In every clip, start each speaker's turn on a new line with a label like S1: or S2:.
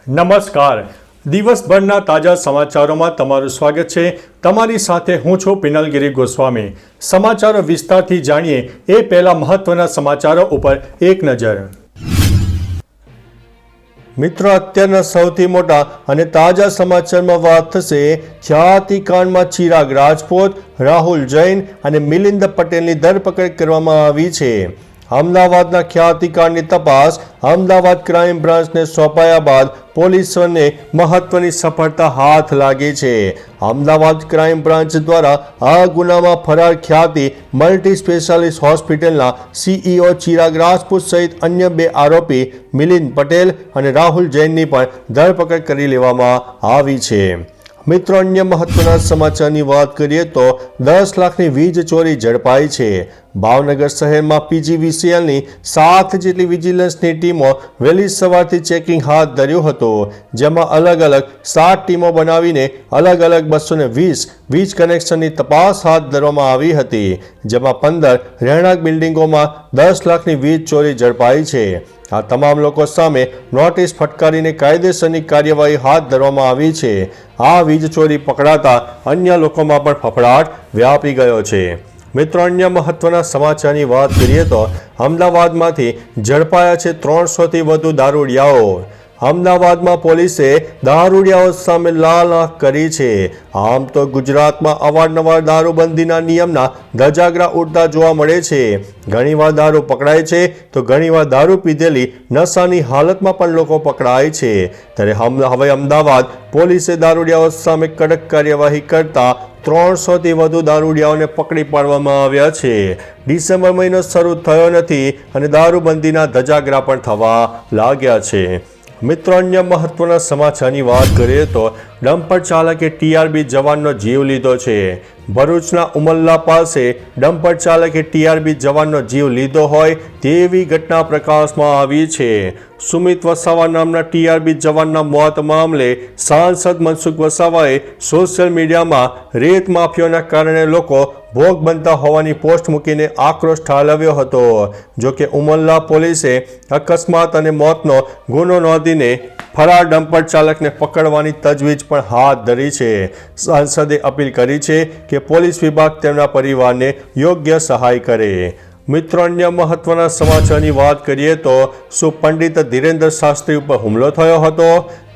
S1: નમસ્કાર. દિવસભરના તાજા સમાચારોમાં તમારું સ્વાગત છે. તમારી સાથે હું છું પિનલગીરી ગોસ્વામી. સમાચારો વિસ્તારથી જાણીએ એ પહેલા મહત્વના સમાચારો ઉપર એક નજર. મિત્રો, અત્યારના સૌથી મોટા અને તાજા સમાચારમાં વાત થશે ખ્યાતિકાંડમાં ચિરાગ રાજપૂત, રાહુલ જૈન અને મિલિંદ પટેલની ધરપકડ કરવામાં આવી છે. અમદાવાદના ખ્યાતિકાંડની તપાસ અમદાવાદ ક્રાઇમ બ્રાન્ચને સોંપાયા બાદ પોલીસોને મહત્વની સફળતા હાથ લાગી છે. અમદાવાદ ક્રાઇમ બ્રાન્ચ દ્વારા આ ગુનામાં ફરાર ખ્યાતિ મલ્ટી સ્પેશિયાલિસ્ટ હોસ્પિટલના CEO ચિરાગ રાજપૂત સહિત અન્ય 2 આરોપી મિલિંદ પટેલ અને રાહુલ જૈનની પણ ધરપકડ કરી લેવામાં આવી છે. મિત્રો, અન્ય મહત્વના સમાચારની વાત કરીએ તો 10 લાખની વીજ ચોરી ઝડપાઈ છે. ભાવનગર શહેરમાં PGVCLની 7 જેટલી વિજિલન્સની ટીમો વહેલી સવારથી ચેકિંગ હાથ ધર્યું હતું, જેમાં અલગ અલગ 7 ટીમો બનાવીને અલગ અલગ 220 વીજ કનેક્શનની તપાસ હાથ ધરવામાં આવી હતી, જેમાં 15 રહેણાંક બિલ્ડિંગોમાં 10 લાખની વીજ ચોરી ઝડપાઈ છે. આ તમામ લોકો સામે નોટિસ ફટકારીને કાયદેસરની કાર્યવાહી હાથ ધરવામાં આવી છે. આ વીજ ચોરી પકડાતા અન્ય લોકોમાં પણ ફફડાટ વ્યાપી ગયો છે. મિત્રો, અન્ય મહત્વના સમાચારની વાત કરીએ તો અમદાવાદમાંથી ઝડપાયા છે 300થી વધુ દારૂડિયાઓ. અમદાવાદમાં પોલીસે દારૂડિયાઓ સામે લાલ આંખ કરી છે. આમ તો ગુજરાતમાં અવારનવાર દારૂબંધીના નિયમના ધજાગરા ઉડતા જોવા મળે છે. ઘણીવાર દારૂ પકડાય છે તો ઘણીવાર દારૂ પીધેલી નશાની હાલતમાં પણ લોકો પકડાય છે. ત્યારે હવે અમદાવાદ પોલીસે દારૂડિયાઓ સામે કડક કાર્યવાહી કરતા 300થી વધુ દારૂડિયાઓને પકડી પાડવામાં આવ્યા છે. ડિસેમ્બર મહિનો શરૂ થયો નથી અને દારૂબંધીના ધજાગરા પણ થવા લાગ્યા છે. મિત્રો, અન્ય મહત્વના સમાચારની વાત કરીએ તો ડમ્પર ચાલકે TRB જવાનનો જીવ લીધો છે. ભરૂચના ઉમલ્લા પાસે ડમ્પર ચાલકે TRB જવાનનો જીવ લીધો હોય તેવી ઘટના પ્રકાશમાં આવી છે. સુમિત વસાવા નામના TRB જવાનના મોત મામલે સાંસદ મનસુખ વસાવાએ સોશિયલ મીડિયામાં રેત માફિયાના કારણે લોકો ભોગ બનતા હોવાની પોસ્ટ મૂકીને આક્રોશ ઠાલવ્યો હતો. જોકે ઉમલ્લા પોલીસે અકસ્માત અને મોતનો ગુનો નોંધીને ફરાર ડમ્પર ચાલકને પકડવાની તજવીજ પણ હાથ ધરી છે. સાંસદે અપીલ કરી છે કે પોલીસ વિભાગ તેમના પરિવારને યોગ્ય સહાય કરે. મિત્રો, અન્ય મહત્વના સમાચારની વાત કરીએ તો શું પંડિત ધીરેન્દ્ર શાસ્ત્રી ઉપર હુમલો થયો હતો?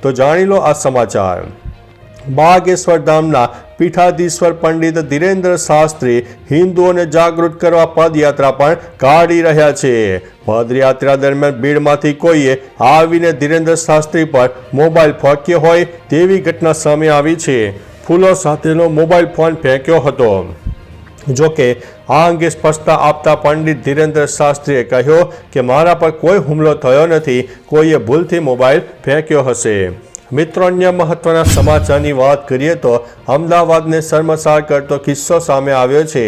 S1: તો જાણી લો આ સમાચાર. બાગેશ્વર ધામના પીઠાધીશ્વર પંડિત ધીરેન્દ્ર શાસ્ત્રી હિન્દુઓને જાગૃત કરવા પદયાત્રા પણ કાઢી રહ્યા છે. પદયાત્રા દરમિયાન ભીડમાંથી કોઈએ આવીને ધીરેન્દ્ર શાસ્ત્રી પર મોબાઈલ ફેંક્યો હોય તેવી ઘટના સામે આવી છે. ફૂલો સાથેનો મોબાઈલ ફોન ફેંક્યો હતો. જોકે આ અંગે સ્પષ્ટતા આપતા પંડિત ધીરેન્દ્ર શાસ્ત્રીએ કહ્યું કે મારા પર કોઈ હુમલો થયો નથી, કોઈએ ભૂલથી મોબાઈલ ફેંક્યો હશે. મિત્રો, અન્ય મહત્વના સમાચારની વાત કરીએ તો અમદાવાદને શર્મસાર કરતો કિસ્સો સામે આવ્યો છે.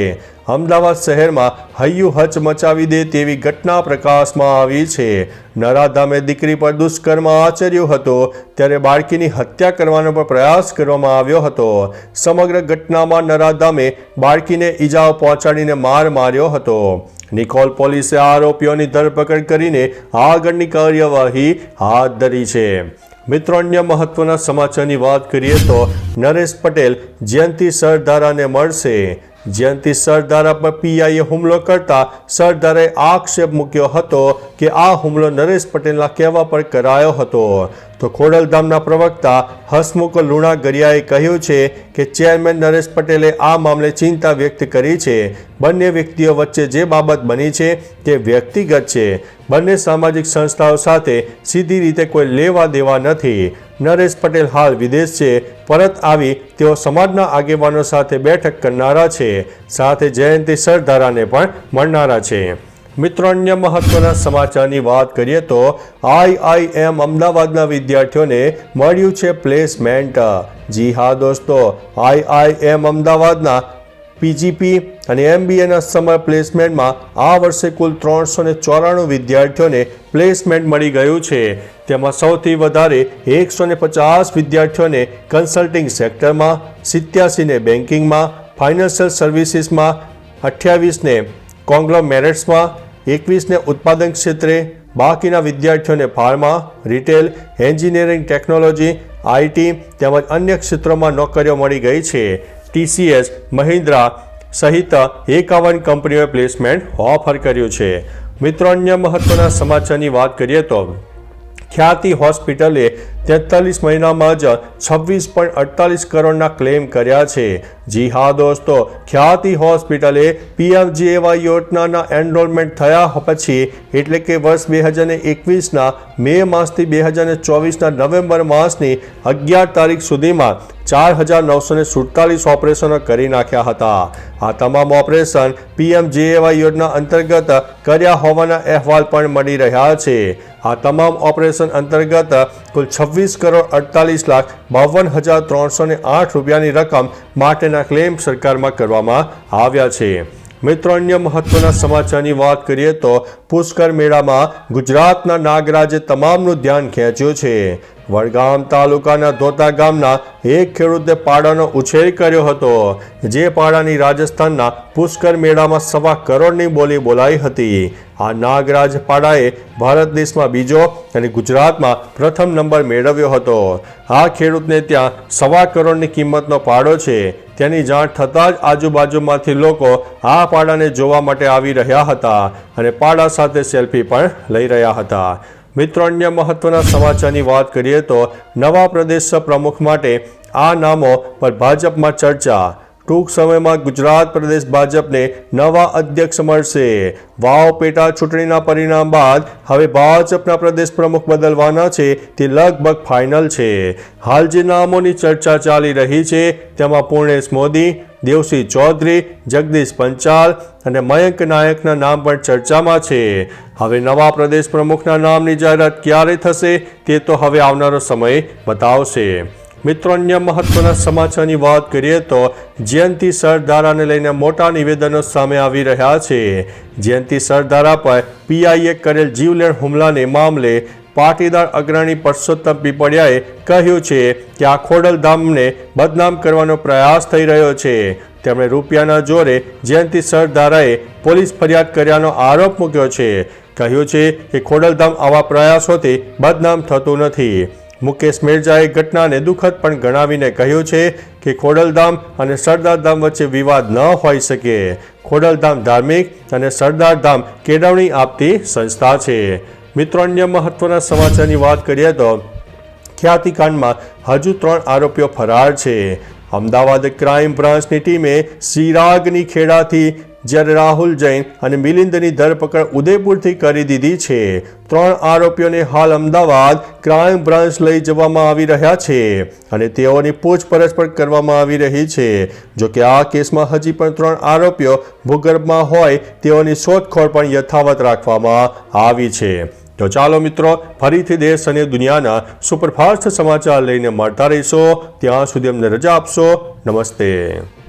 S1: અમદાવાદ શહેરમાં હૈયું હચ મચાવી દે તેવી ઘટના પ્રકાશમાં આવી છે. નરાધામે દીકરી પર દુષ્કર્મ આચર્યું હતું ત્યારે બાળકીની હત્યા કરવાનો પણ પ્રયાસ કરવામાં આવ્યો હતો. સમગ્ર ઘટનામાં નરાધામે બાળકીને ઈજાઓ પહોંચાડીને માર માર્યો હતો. નિકોલ પોલીસે આરોપીઓની ધરપકડ કરીને આગળની કાર્યવાહી હાથ ધરી છે. મિત્રો, અન્ય મહત્વના સમાચારની વાત કરીએ તો નરેશ પટેલ જયંતિ સરદારાને મળશે. જયંતિ સરદારા પર પીઆઈએ હુમલો કરતા સરદારે આક્ષેપ મૂક્યો હતો કે આ હુમલો નરેશ પટેલના કહેવા પર કરાયો હતો. તો ખોડલધામના પ્રવક્તા હસમુખ લુણાગરિયાએ કહ્યું છે કે ચેરમેન નરેશ પટેલે આ મામલે ચિંતા વ્યક્ત કરી છે. બંને વ્યક્તિઓ વચ્ચે જે બાબત બની છે તે વ્યક્તિગત છે. બંને સામાજિક સંસ્થાઓ સાથે સીધી રીતે કોઈ લેવા દેવા નથી. નરેશ પટેલ હાલ વિદેશ છે. પરત આવી તેઓ સમાજના આગેવાનો સાથે બેઠક કરનારા છે. સાથે જયંતિ સરદારાને પણ મળનારા છે. મિત્રો, અન્ય મહત્વના સમાચારની વાત કરીએ તો IIM અમદાવાદના વિદ્યાર્થીઓને મળ્યું છે પ્લેસમેન્ટ. જી હા દોસ્તો, IIM અમદાવાદના PGP અને MBAના સમર પ્લેસમેન્ટમાં આ વર્ષે કુલ 394 વિદ્યાર્થીઓને પ્લેસમેન્ટ મળી ગયું છે. તેમાં સૌથી વધારે 150 વિદ્યાર્થીઓને કન્સલ્ટિંગ સેક્ટરમાં, 87ને બેન્કિંગમાં, ફાઇનાન્શિયલ સર્વિસીસમાં, 28ને કોંગ્લોમેરેટ્સમાં, 21ને ઉત્પાદન ક્ષેત્રે, બાકીના વિદ્યાર્થીઓને pharma, retail, engineering, technology, IT તેમજ અન્ય ક્ષેત્રોમાં નોકરીઓ મળી ગઈ છે. TCS, મહિન્દ્રા સહિત 51 કંપનીઓએ પ્લેસમેન્ટ ઓફર કર્યું છે. મિત્રો, અન્ય મહત્વના સમાચારની વાત કરીએ તો ખ્યાતિ હોસ્પિટલે 43 મહિનામાં જ 26.48 કરોડના ક્લેમ કર્યા છે. જી હા દોસ્તો, ખ્યાતિ હોસ્પિટલે PMJAY યોજનાના એનરોલમેન્ટ થયા પછી એટલે કે વર્ષ 2021ના મે માસથી 2024ના નવેમ્બર માસની 11 તારીખ સુધીમાં 4,947 ઓપરેશનો કરી નાખ્યા હતા. આ તમામ ઓપરેશન PMJAY યોજના અંતર્ગત કર્યા હોવાના અહેવાલ પણ મળી રહ્યા છે. આ તમામ ઓપરેશન અંતર્ગત કુલ 26,48,52,308 રૂપિયાની રકમ માટેના ક્લેમ સરકારમાં કરવામાં આવ્યા છે. મિત્રો, અન્ય મહત્વના સમાચારની વાત કરીએ તો પુષ્કર મેળામાં ગુજરાતના નાગરાજે તમામનું ધ્યાન ખેંચ્યું છે. વડગામ તાલુકાના ધોતા ગામના એક ખેડૂતે પાડાનો ઉછેર કર્યો હતો, જે પાડાની રાજસ્થાનના પુષ્કર મેળામાં 1.25 કરોડની બોલી બોલાઈ હતી. આ નાગરાજ પાડાએ ભારત દેશમાં બીજો અને ગુજરાતમાં પ્રથમ નંબર મેળવ્યો હતો. આ ખેડૂતને ત્યાં 1.25 કરોડની કિંમતનો પાડો છે. તેની જાણ થતાં જ આજુબાજુમાંથી લોકો આ પાડાને જોવા માટે આવી રહ્યા હતા અને પાડા સાથે સેલ્ફી પણ લઈ રહ્યા હતા. મિત્રો, અન્ય મહત્વના સમાચારની વાત કરીએ તો નવા પ્રદેશ પ્રમુખ માટે આ નામો પર ભાજપમાં ચર્ચા. ટૂંક સમયમાં ગુજરાત પ્રદેશ ભાજપને નવા અધ્યક્ષ મળશે. વાવ પેટા ચૂંટણીના પરિણામ બાદ હવે ભાજપના પ્રદેશ પ્રમુખ બદલવાના છે તે લગભગ ફાઇનલ છે. હાલ જે નામોની ચર્ચા ચાલી રહી છે તેમાં પૂર્ણેશ મોદી, દેવસિંહ ચૌધરી, જગદીશ પંચાલ અને મયંક નાયકના નામ પણ ચર્ચામાં છે. હવે નવા પ્રદેશ પ્રમુખના નામની જાહેરાત ક્યારે થશે તે તો હવે આવનારો સમય બતાવશે. મિત્રો, અન્ય મહત્વના સમાચારની વાત કરીએ તો જયંતિ સરદારાને લઈને મોટા નિવેદનો સામે આવી રહ્યા છે. જયંતિ સરદારા પર PIએ કરેલ જીવલેણ હુમલાને મામલે પાટીદાર અગ્રણી પરસોત્તમ પીપળિયાએ કહ્યું છે કે આ ખોડલધામને બદનામ કરવાનો પ્રયાસ થઈ રહ્યો છે. તેમણે રૂપિયાના જોરે જયંતિ સરદારાએ પોલીસ ફરિયાદ કર્યાનો આરોપ મૂક્યો છે. કહ્યું છે કે ખોડલધામ આવા પ્રયાસોથી બદનામ થતું નથી. મુકેશ મિર્જાએ ઘટનાને દુઃખદ પણ ગણાવીને કહ્યું છે કે ખોડલધામ અને સરદારધામ વચ્ચે વિવાદ ન હોઈ શકે. ખોડલધામ ધાર્મિક અને સરદારધામ કેળવણી આપતી સંસ્થા છે. મિત્રો, અન્ય મહત્વના સમાચારની વાત કરીએ તો ખ્યાતિકાંડમાં હજુ 3 આરોપીઓ ફરાર છે. અમદાવાદ ક્રાઇમ બ્રાન્ચની ટીમે સિરાગની ખેડાથી જ્યારે રાહુલ જૈન અને મિલિંદની ધરપકડ ઉદયપુરથી કરી દીધી છે. 3 આરોપીઓને હાલ અમદાવાદ ક્રાઇમ બ્રાન્ચ લઈ જવામાં આવી રહ્યા છે અને તેઓની પૂછપરછ પણ કરવામાં આવી રહી છે. જોકે આ કેસમાં હજી પણ 3 આરોપીઓ ભૂગર્ભમાં હોય તેઓની શોધખોળ પણ યથાવત રાખવામાં આવી છે. તો ચાલો મિત્રો, ફરીથી દેશ અને દુનિયાના સુપરફાસ્ટ સમાચાર લઈને મળતા રહીશો. ત્યાં સુધી અમને રજા આપશો. નમસ્તે.